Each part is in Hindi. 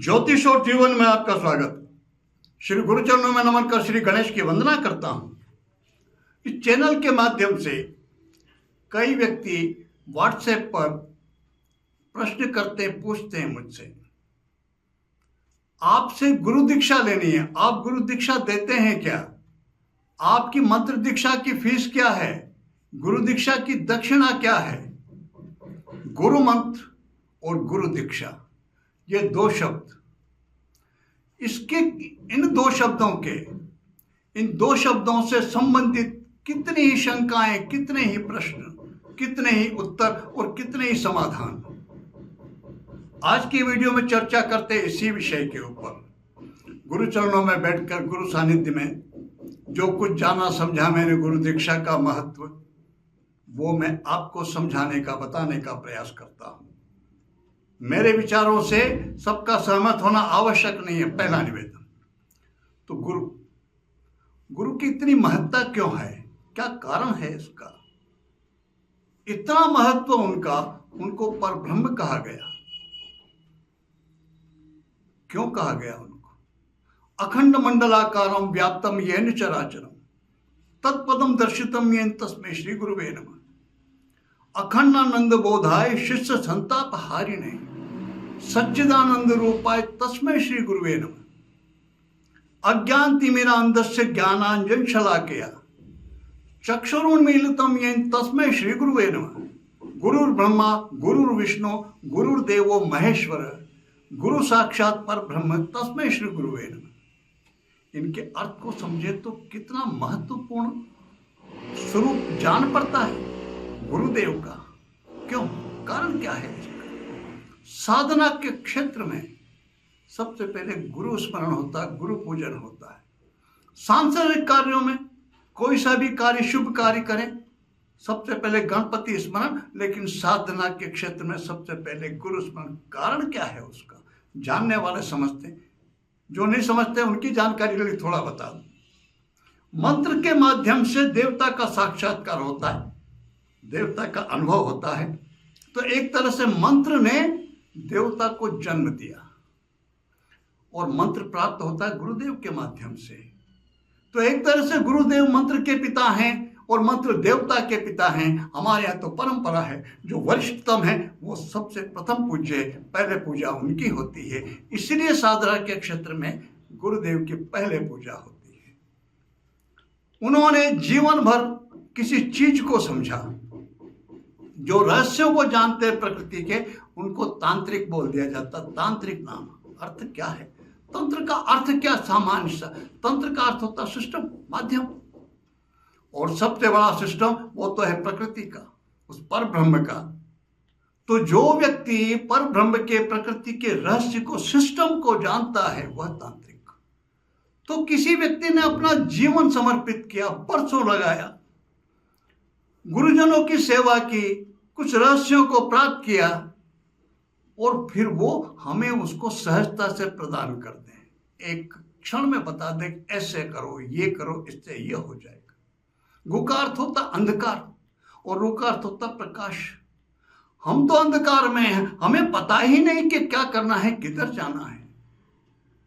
ज्योतिष और जीवन में आपका स्वागत। श्री गुरुचरणों में नमन कर श्री गणेश की वंदना करता हूं। इस चैनल के माध्यम से कई व्यक्ति व्हाट्सएप पर प्रश्न करते पूछते हैं मुझसे, आपसे गुरु दीक्षा लेनी है, आप गुरु दीक्षा देते हैं क्या? आपकी मंत्र दीक्षा की फीस क्या है? गुरु दीक्षा की दक्षिणा क्या है? गुरु मंत्र और गुरु दीक्षा, ये दो शब्द, इन दो शब्दों से संबंधित कितनी ही शंकाएं, कितने ही प्रश्न, कितने ही उत्तर और कितने ही समाधान आज की वीडियो में चर्चा करते इसी विषय के ऊपर। गुरु चरणों में बैठकर गुरु सानिध्य में जो कुछ जाना समझा मैंने गुरु दीक्षा का महत्व, वो मैं आपको समझाने का, बताने का प्रयास करता हूं। मेरे विचारों से सबका सहमत होना आवश्यक नहीं है, पहला निवेदन। तो गुरु की इतनी महत्ता क्यों है? क्या कारण है इसका? इतना महत्व उनको परब्रह्म कहा गया। क्यों कहा गया उनको? अखंड मंडलाकारं व्याप्तम येन चराचरम तत्पदम दर्शितम येन तस्मै श्री गुरुवे नमः। अखंडानंद बोधाय शिष्य संताप हारिणे सच्चिदानंद रूपाय तस्मै श्री गुरुवे नमः। अज्ञान तिमिरांधस्य ज्ञानांजन शलाकया चक्षुरुन्मीलितं येन तस्मै श्री गुरुवे नमः। गुरुर्ब्रह्मा गुरुर्विष्णु गुरुर्देवो महेश्वर गुरु साक्षात पर ब्रह्म तस्मै श्री गुरुवे नमः। इनके अर्थ को समझे तो कितना महत्वपूर्ण स्वरूप जान पड़ता है गुरुदेव का। क्यों? कारण क्या है इसका? साधना के क्षेत्र में सबसे पहले गुरु स्मरण होता है, गुरु पूजन होता है। सांसारिक कार्यों में कोई सा भी कार्य, शुभ कार्य करें, सबसे पहले गणपति स्मरण, लेकिन साधना के क्षेत्र में सबसे पहले गुरु स्मरण। कारण क्या है उसका? जानने वाले समझते हैं, जो नहीं समझते उनकी जानकारी के लिए थोड़ा बता दूं। मंत्र के माध्यम से देवता का साक्षात्कार होता है, देवता का अनुभव होता है। तो एक तरह से मंत्र ने देवता को जन्म दिया और मंत्र प्राप्त होता है गुरुदेव के माध्यम से। तो एक तरह से गुरुदेव मंत्र के पिता हैं और मंत्र देवता के पिता हैं। हमारे यहाँ तो परंपरा है, जो वरिष्ठतम है वो सबसे प्रथम पूज्य है, पहले पूजा उनकी होती है। इसलिए साधना के क्षेत्र में गुरुदेव की पहले पूजा होती है। उन्होंने जीवन भर किसी चीज को समझा, जो रहस्यों को जानते हैं प्रकृति के, उनको तांत्रिक बोल दिया जाता। तांत्रिक नाम अर्थ क्या है? तंत्र का अर्थ क्या? सामान्य सा तंत्र का अर्थ होता सिस्टम, माध्यम। और सबसे बड़ा सिस्टम वो तो है प्रकृति का, उस पर ब्रह्म का। तो जो व्यक्ति पर ब्रह्म के, प्रकृति के रहस्य को, सिस्टम को जानता है, वह तांत्रिक। तो किसी व्यक्ति ने अपना जीवन समर्पित किया, बरसों लगाया, गुरुजनों की सेवा की, कुछ रहस्यों को प्राप्त किया, और फिर वो हमें उसको सहजता से प्रदान कर दें, एक क्षण में बता दें, ऐसे करो, ये करो, इससे ये हो जाएगा। गु का अर्थ होता अंधकार और रू का अर्थ होता प्रकाश। हम तो अंधकार में हैं, हमें पता ही नहीं कि क्या करना है, किधर जाना है,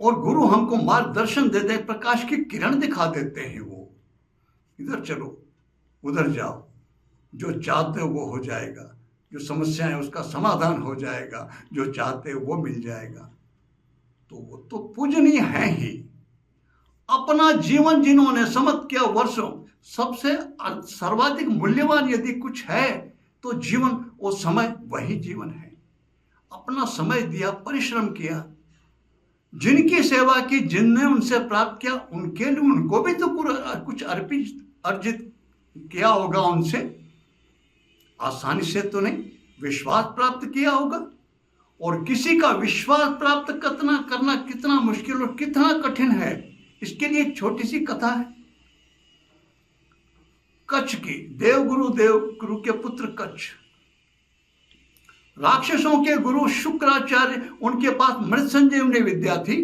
और गुरु हमको मार्गदर्शन दे दे, प्रकाश की किरण दिखा देते हैं। वो इधर चलो, उधर जाओ, जो चाहते हो वो हो जाएगा, जो समस्या है उसका समाधान हो जाएगा, जो चाहते हो वो मिल जाएगा। तो वो तो पूजनीय है ही। अपना जीवन जिन्होंने समर्पित किया वर्षों, सबसे सर्वाधिक मूल्यवान यदि कुछ है तो जीवन, वो समय, वही जीवन है। अपना समय दिया, परिश्रम किया, जिनकी सेवा की, जिनने उनसे प्राप्त किया, उनके लिए उनको भी तो कुछ अर्जित किया होगा उनसे। आसानी से तो नहीं, विश्वास प्राप्त किया होगा। और किसी का विश्वास प्राप्त करना कितना मुश्किल और कितना कठिन है, इसके लिए एक छोटी सी कथा है कच्छ की। देवगुरु के पुत्र कच्छ, राक्षसों के गुरु शुक्राचार्य, उनके पास मृत संजीवनी विद्या थी।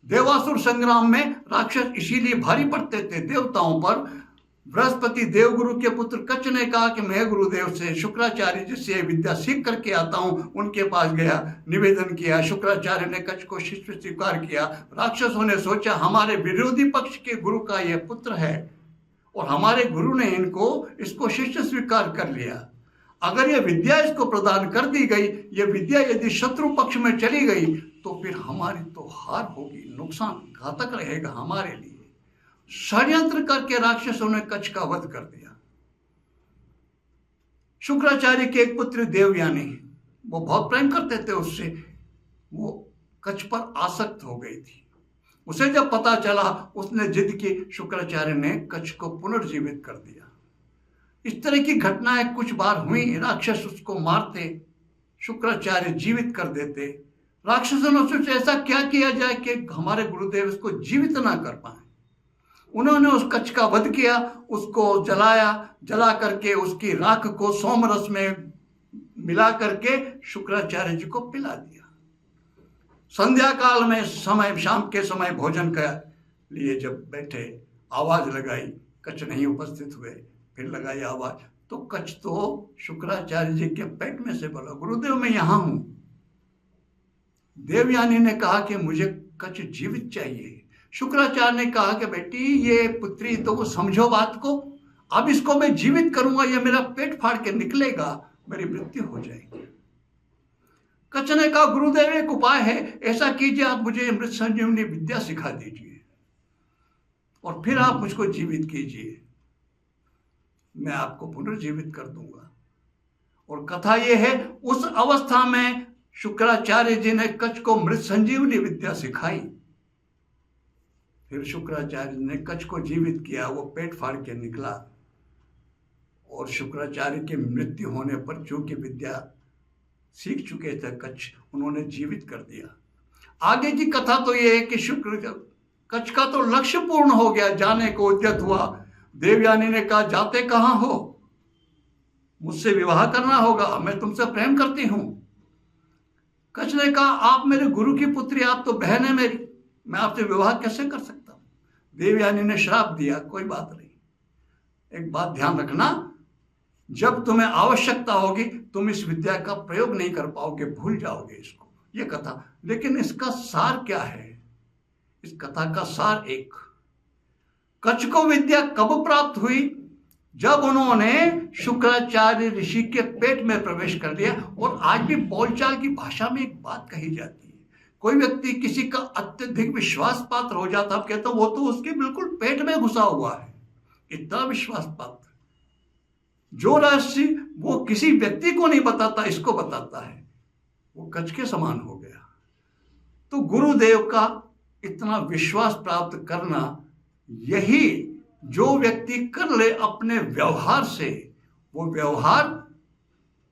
देवासुर संग्राम में राक्षस इसीलिए भारी पड़ते थे देवताओं पर, बृहस्पति देवगुरु के पुत्र कच्छ ने कहा कि मैं गुरुदेव से शुक्राचार्य जी से विद्या सीख करके आता हूं। उनके पास गया, निवेदन किया। शुक्राचार्य ने कच्छ को शिष्य स्वीकार किया। राक्षसों ने सोचा हमारे विरोधी पक्ष के गुरु का यह पुत्र है और हमारे गुरु ने इसको शिष्य स्वीकार कर लिया। अगर यह विद्या इसको प्रदान कर दी गई, यह विद्या यदि शत्रु पक्ष में चली गई तो फिर हमारी तो हार होगी, नुकसान घातक रहेगा हमारे लिए। षड्यंत्र करके राक्षसों ने कच्छ का वध कर दिया। शुक्राचार्य के एक पुत्र देवयानी, वो बहुत प्रेम करते थे उससे, वो कच्छ पर आसक्त हो गई थी। उसे जब पता चला, उसने जिद की, शुक्राचार्य ने कच्छ को पुनर्जीवित कर दिया। इस तरह की घटनाएं कुछ बार हुई। राक्षस उसको मारते, शुक्राचार्य जीवित कर देते। राक्षसों ने सोचा ऐसा क्या किया जाए कि हमारे गुरुदेव इसको जीवित ना कर पाए। उन्होंने उस कच्छ का वध किया, उसको जलाया, जला करके उसकी राख को सोमरस में मिला करके शुक्राचार्य जी को पिला दिया। संध्या काल में शाम के समय भोजन के लिए जब बैठे, आवाज लगाई, कच्छ नहीं उपस्थित हुए। फिर लगाई आवाज, तो कच्छ तो शुक्राचार्य जी के पेट में से बोला, गुरुदेव मैं यहां हूं। देवयानी ने कहा कि मुझे कच्छ जीवित चाहिए। शुक्राचार्य ने कहा कि बेटी ये पुत्री तो वो समझो बात को, अब इसको मैं जीवित करूंगा, ये मेरा पेट फाड़ के निकलेगा, मेरी मृत्यु हो जाएगी। कच्छ ने कहा गुरुदेव एक उपाय है, ऐसा कीजिए आप मुझे अमृत संजीवनी विद्या सिखा दीजिए और फिर आप मुझको जीवित कीजिए, मैं आपको पुनर्जीवित कर दूंगा। और कथा यह है, उस अवस्था में शुक्राचार्य जी ने कच्छ को मृत संजीवनी विद्या सिखाई। फिर शुक्राचार्य ने कच्छ को जीवित किया, वो पेट फाड़ के निकला और शुक्राचार्य की मृत्यु होने पर चूंकि विद्या सीख चुके थे कच्छ, उन्होंने जीवित कर दिया। आगे की कथा तो यह है कि कच्छ का तो लक्ष्य पूर्ण हो गया, जाने को उद्यत हुआ। देवयानी ने कहा जाते कहां हो, मुझसे विवाह करना होगा, मैं तुमसे प्रेम करती हूं। कच्छ ने कहा आप मेरे गुरु की पुत्री, आप तो बहन है मेरी, मैं आपसे विवाह कैसे कर सकता हूं। देवयानी ने श्राप दिया, कोई बात नहीं, एक बात ध्यान रखना, जब तुम्हें आवश्यकता होगी तुम इस विद्या का प्रयोग नहीं कर पाओगे, भूल जाओगे इसको। ये कथा, लेकिन इसका सार क्या है? इस कथा का सार एक, कच्छ को विद्या कब प्राप्त हुई? जब उन्होंने शुक्राचार्य ऋषि के पेट में प्रवेश कर लिया। और आज भी बोलचाल की भाषा में एक बात कही जाती है, कोई व्यक्ति किसी का अत्यधिक विश्वास पात्र हो जाता, आप कहते हो वो तो उसके बिल्कुल पेट में घुसा हुआ है, इतना विश्वास पात्र। जो रहस्य वो किसी व्यक्ति को नहीं बताता, इसको बताता है, वो कच्छ के समान हो गया। तो गुरुदेव का इतना विश्वास प्राप्त करना, यही जो व्यक्ति कर ले अपने व्यवहार से, वो व्यवहार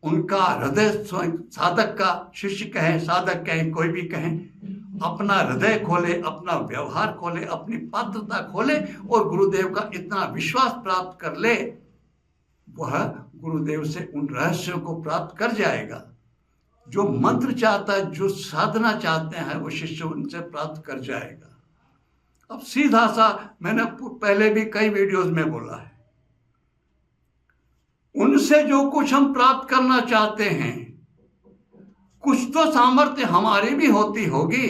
उनका हृदय, साधक का, शिष्य कहें, साधक कहें, कोई भी कहें, अपना हृदय खोले, अपना व्यवहार खोले, अपनी पात्रता खोले और गुरुदेव का इतना विश्वास प्राप्त कर ले, वह गुरुदेव से उन रहस्यों को प्राप्त कर जाएगा। जो मंत्र चाहता है, जो साधना चाहते हैं, वो शिष्य उनसे प्राप्त कर जाएगा। अब सीधा सा, मैंने पहले भी कई वीडियोस में बोला है, उनसे जो कुछ हम प्राप्त करना चाहते हैं, कुछ तो सामर्थ्य हमारी भी होती होगी,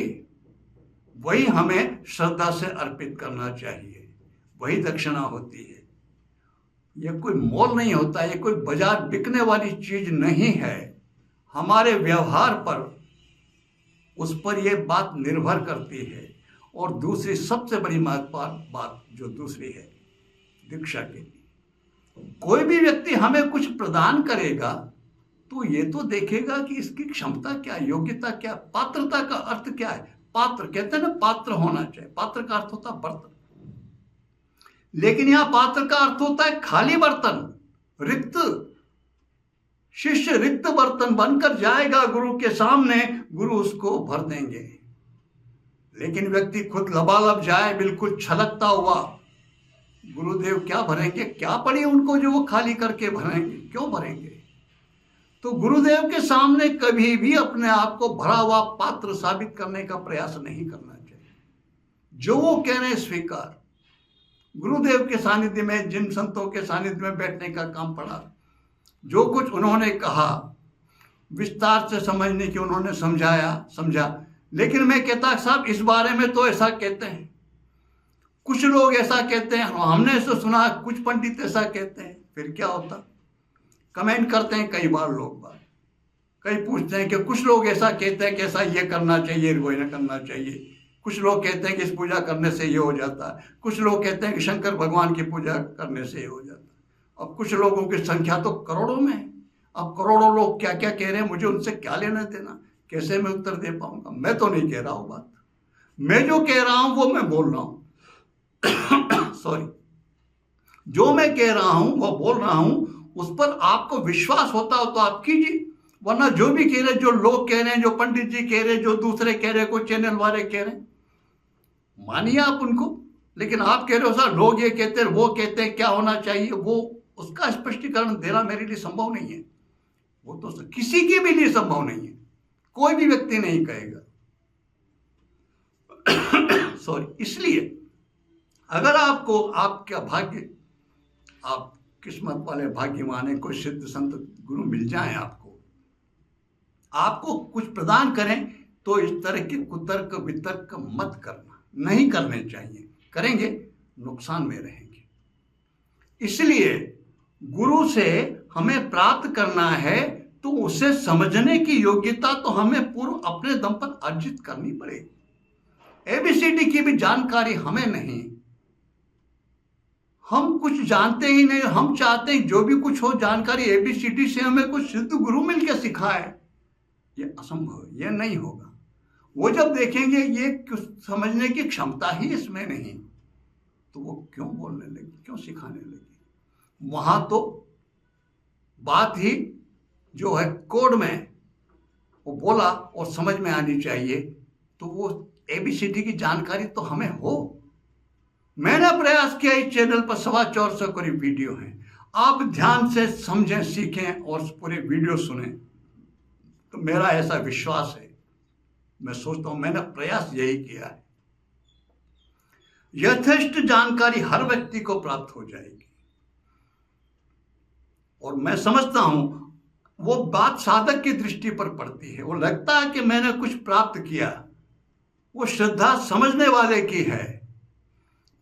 वही हमें श्रद्धा से अर्पित करना चाहिए, वही दक्षिणा होती है। यह कोई मोल नहीं होता, ये कोई बाजार बिकने वाली चीज नहीं है। हमारे व्यवहार पर, उस पर यह बात निर्भर करती है। और दूसरी सबसे बड़ी महत्वपूर्ण बात जो दूसरी है, दीक्षा के लिए कोई भी व्यक्ति हमें कुछ प्रदान करेगा तो ये तो देखेगा कि इसकी क्षमता क्या, योग्यता क्या, पात्रता का अर्थ क्या है। पात्र कहते हैं ना, पात्र होना चाहिए, पात्र का अर्थ होता है बर्तन, लेकिन यहां पात्र का अर्थ होता है खाली बर्तन, रिक्त। शिष्य रिक्त बर्तन बनकर जाएगा गुरु के सामने, गुरु उसको भर देंगे। लेकिन व्यक्ति खुद लबालब जाए, बिल्कुल छलकता हुआ, गुरुदेव क्या भरेंगे? क्या पड़ी उनको जो वो खाली करके भरेंगे? क्यों भरेंगे? तो गुरुदेव के सामने कभी भी अपने आप को भरा हुआ पात्र साबित करने का प्रयास नहीं करना चाहिए। जो वो कह रहे हैं स्वीकार, गुरुदेव के सानिध्य में, जिन संतों के सानिध्य में बैठने का काम पड़ा, जो कुछ उन्होंने कहा विस्तार से समझने की उन्होंने समझा। लेकिन मैं कहता साहब इस बारे में तो ऐसा कहते हैं, कुछ लोग ऐसा कहते हैं, हमने तो सुना कुछ पंडित ऐसा कहते हैं। फिर क्या होता? कमेंट करते हैं कई बार लोग कई पूछते हैं कि कुछ लोग ऐसा कहते हैं कि ऐसा ये करना चाहिए, वो ना करना चाहिए। कुछ लोग कहते हैं कि इस पूजा करने से ये हो जाता है, कुछ लोग कहते हैं कि शंकर भगवान की पूजा करने से ये हो जाता है। अब कुछ लोगों की संख्या तो करोड़ों में है। अब करोड़ों लोग क्या क्या कह रहे हैं, मुझे उनसे क्या लेना देना, कैसे मैं उत्तर दे पाऊंगा? मैं तो नहीं कह रहा हूँ बात, मैं जो कह रहा हूँ वो मैं बोल रहा हूँ सॉरी, जो मैं कह रहा हूँ वो बोल रहा हूँ, उस पर आपको विश्वास होता हो तो आप कीजिए, वरना जो भी कह रहे, जो लोग कह रहे हैं, जो पंडित जी कह रहे हैं, जो दूसरे कह रहे हैं, कोई चैनल वाले कह रहे हैं, मानिए आप उनको। लेकिन आप कह रहे हो सर लोग ये कहते हैं, वो कहते हैं, क्या होना चाहिए, वो उसका स्पष्टीकरण देना मेरे लिए संभव नहीं है। वो तो किसी के भी लिए संभव नहीं है, कोई भी व्यक्ति नहीं कहेगा सॉरी। इसलिए अगर आपको आपका भाग्य, आप किस्मत वाले भाग्यवान है, कोई सिद्ध संत गुरु मिल जाए आपको कुछ प्रदान करें, तो इस तरह के कुतर्क वितर्क मत करना, नहीं करने चाहिए। करेंगे नुकसान में रहेंगे। इसलिए गुरु से हमें प्राप्त करना है तो उसे समझने की योग्यता तो हमें पूर्व अपने दम पर अर्जित करनी पड़ेगी। एबीसीडी की भी जानकारी हमें नहीं, हम कुछ जानते ही नहीं। हम चाहते हैं जो भी कुछ हो जानकारी एबीसीडी से हमें कुछ सिद्ध गुरु मिलकर सिखाए, ये असंभव, ये नहीं होगा। वो जब देखेंगे ये समझने की क्षमता ही इसमें नहीं, तो वो क्यों बोलने लगे, क्यों सिखाने लगे? वहां तो बात ही जो है कोड में वो बोला और समझ में आनी चाहिए, तो वो एबीसीडी की जानकारी तो हमें हो। मैंने प्रयास किया, इस चैनल पर 450 करीब वीडियो हैं, आप ध्यान से समझें, सीखें और पूरे वीडियो सुने, तो मेरा ऐसा विश्वास है, मैं सोचता हूं मैंने प्रयास यही किया है, यथेष्ट जानकारी हर व्यक्ति को प्राप्त हो जाएगी। और मैं समझता हूं वो बात साधक की दृष्टि पर पड़ती है, वो लगता है कि मैंने कुछ प्राप्त किया, वो श्रद्धा समझने वाले की है,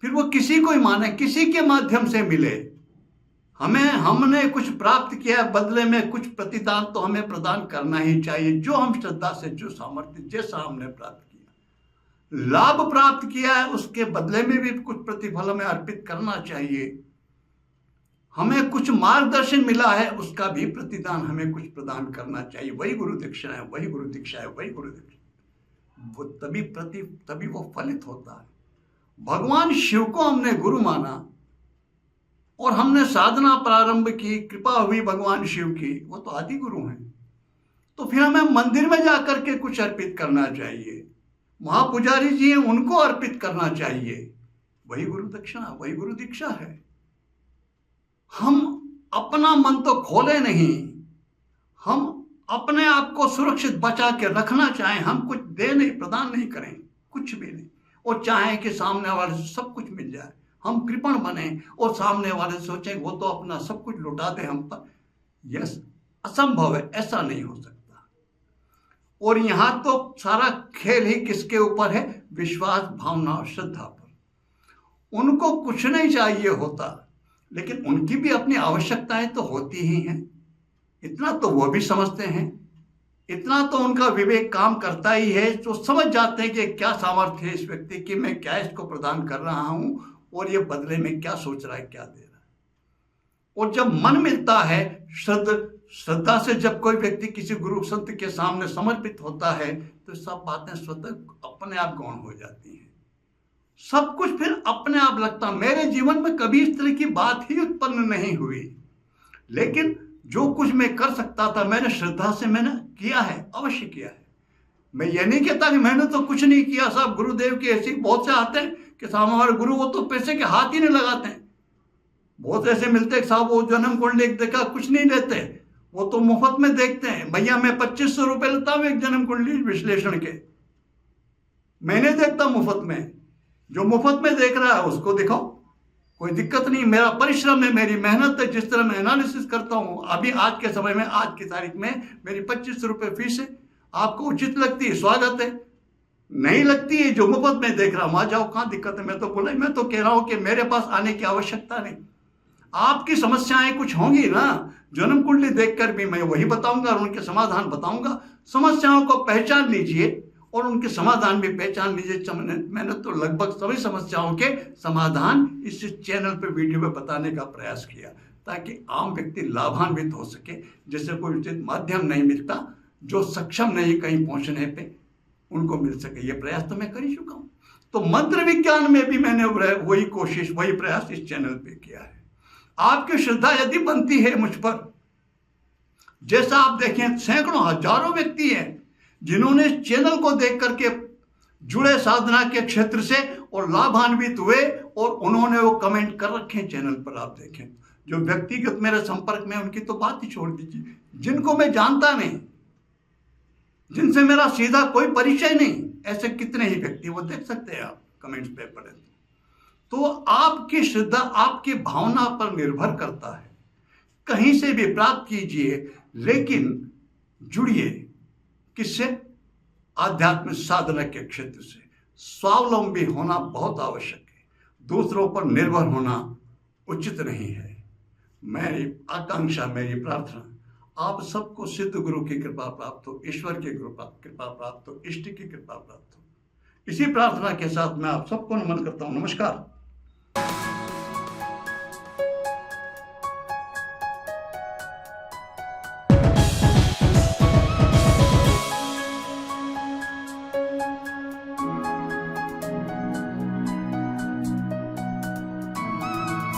फिर वो किसी को ही माने, किसी के माध्यम से मिले, हमने कुछ प्राप्त किया, बदले में कुछ प्रतिदान तो हमें प्रदान करना ही चाहिए, जो हम श्रद्धा से, जो सामर्थ्य, जैसा हमने प्राप्त किया, लाभ प्राप्त किया है, उसके बदले में भी कुछ प्रतिफल हमें अर्पित करना चाहिए। हमें कुछ मार्गदर्शन मिला है, उसका भी प्रतिदान हमें कुछ प्रदान करना चाहिए। वही गुरु दीक्षा है, वही गुरु दीक्षा है, वही गुरु दीक्षा, वो तभी वो फलित होता है। भगवान शिव को हमने गुरु माना और हमने साधना प्रारंभ की, कृपा हुई भगवान शिव की, वो तो आदि गुरु हैं, तो फिर हमें मंदिर में जाकर के कुछ अर्पित करना चाहिए, महापुजारी जी हैं उनको अर्पित करना चाहिए, वही गुरु दक्षिणा, वही गुरु दीक्षा है। हम अपना मन तो खोले नहीं, हम अपने आप को सुरक्षित बचा के रखना चाहें, हम कुछ दे नहीं, प्रदान नहीं करें, कुछ भी नहीं, और चाहें कि सामने वाले से सब कुछ मिल जाए, हम कृपण बने और सामने वाले सोचें वो तो अपना सब कुछ लुटा दे हम पर, यह असंभव है, ऐसा नहीं हो सकता। और यहां तो सारा खेल ही किसके ऊपर है? विश्वास, भावना और श्रद्धा पर। उनको कुछ नहीं चाहिए होता, लेकिन उनकी भी अपनी आवश्यकताएं तो होती ही हैं, इतना तो वो भी समझते हैं, इतना तो उनका विवेक काम करता ही है, तो समझ जाते हैं कि क्या सामर्थ्य है इस व्यक्ति की, मैं क्या इसको प्रदान कर रहा हूं और ये बदले में क्या सोच रहा है, क्या दे रहा है। और जब मन मिलता है, श्रद्धा से जब कोई व्यक्ति किसी गुरु संत के सामने समर्पित होता है, तो सब बातें स्वतः अपने आप गौण हो जाती हैं, सब कुछ फिर अपने आप लगता। मेरे जीवन में कभी इस तरह की बात ही उत्पन्न नहीं हुई, लेकिन जो कुछ मैं कर सकता था मैंने श्रद्धा से मैंने किया है, अवश्य किया है। मैं ये नहीं कहता कि मैंने तो कुछ नहीं किया साहब, गुरुदेव के ऐसे बहुत से आते हैं कि साहब हमारे गुरु वो तो पैसे के हाथ ही नहीं लगाते हैं, बहुत ऐसे मिलते हैं साहब वो जन्म कुंडली देखा कुछ नहीं लेते, वो तो मुफ्त में देखते हैं। भैया मैं 2500 रुपये लेता हूँ एक जन्म कुंडली विश्लेषण के, मैंने देखता मुफ्त में, जो मुफ्त में देख रहा है उसको दिखाओ, कोई दिक्कत नहीं, मेरा परिश्रम है, मेरी मेहनत है। जिस तरह मैं एनालिसिस करता हूँ, अभी आज के समय में, आज की तारीख में मेरी 25 रुपये फीस है। आपको उचित लगती है, स्वागत है। नहीं लगती है, जो मुफ्त में देख रहा हूँ आ जाओ, कहाँ दिक्कत है। मैं तो कह रहा हूँ कि मेरे पास आने की आवश्यकता नहीं। आपकी समस्याएं कुछ होंगी ना, जन्म कुंडली देखकर भी मैं वही बताऊंगा और उनके समाधान बताऊंगा। समस्याओं को पहचान लीजिए और उनके समाधान भी पहचान लीजिए। मैंने तो लगभग सभी समस्याओं के समाधान इस चैनल पे वीडियो में बताने का प्रयास किया, ताकि आम व्यक्ति लाभान्वित हो सके। जैसे कोई उचित माध्यम नहीं मिलता, जो सक्षम नहीं कहीं पहुंचने पे, उनको मिल सके। ये प्रयास तो मैं कर ही चुका हूं। तो मंत्र विज्ञान में भी मैंने वही कोशिश, वही प्रयास इस चैनल पे किया है। आपकी श्रद्धा यदि बनती है मुझ पर, जैसा आप देखें सैकड़ों हजारों व्यक्ति हैं जिन्होंने इस चैनल को देख करके जुड़े साधना के क्षेत्र से और लाभान्वित हुए, और उन्होंने वो कमेंट कर रखे चैनल पर। आप देखें, जो व्यक्तिगत मेरे संपर्क में, उनकी तो बात ही छोड़ दीजिए। जिनको मैं जानता नहीं, जिनसे मेरा सीधा कोई परिचय नहीं, ऐसे कितने ही व्यक्ति, वो देख सकते हैं आप कमेंट्स पे पढ़े। तो आपकी श्रद्धा, आपकी भावना पर निर्भर करता है। कहीं से भी प्राप्त कीजिए, लेकिन जुड़िए किससे? आध्यात्मिक साधना के क्षेत्र से। स्वावलंबी होना बहुत आवश्यक है, दूसरों पर निर्भर होना उचित नहीं है। मेरी आकांक्षा, मेरी प्रार्थना, आप सबको सिद्ध गुरु की कृपा प्राप्त हो, ईश्वर की कृपा प्राप्त हो, इष्ट की कृपा प्राप्त हो। इसी प्रार्थना के साथ मैं आप सबको नमन करता हूँ। नमस्कार।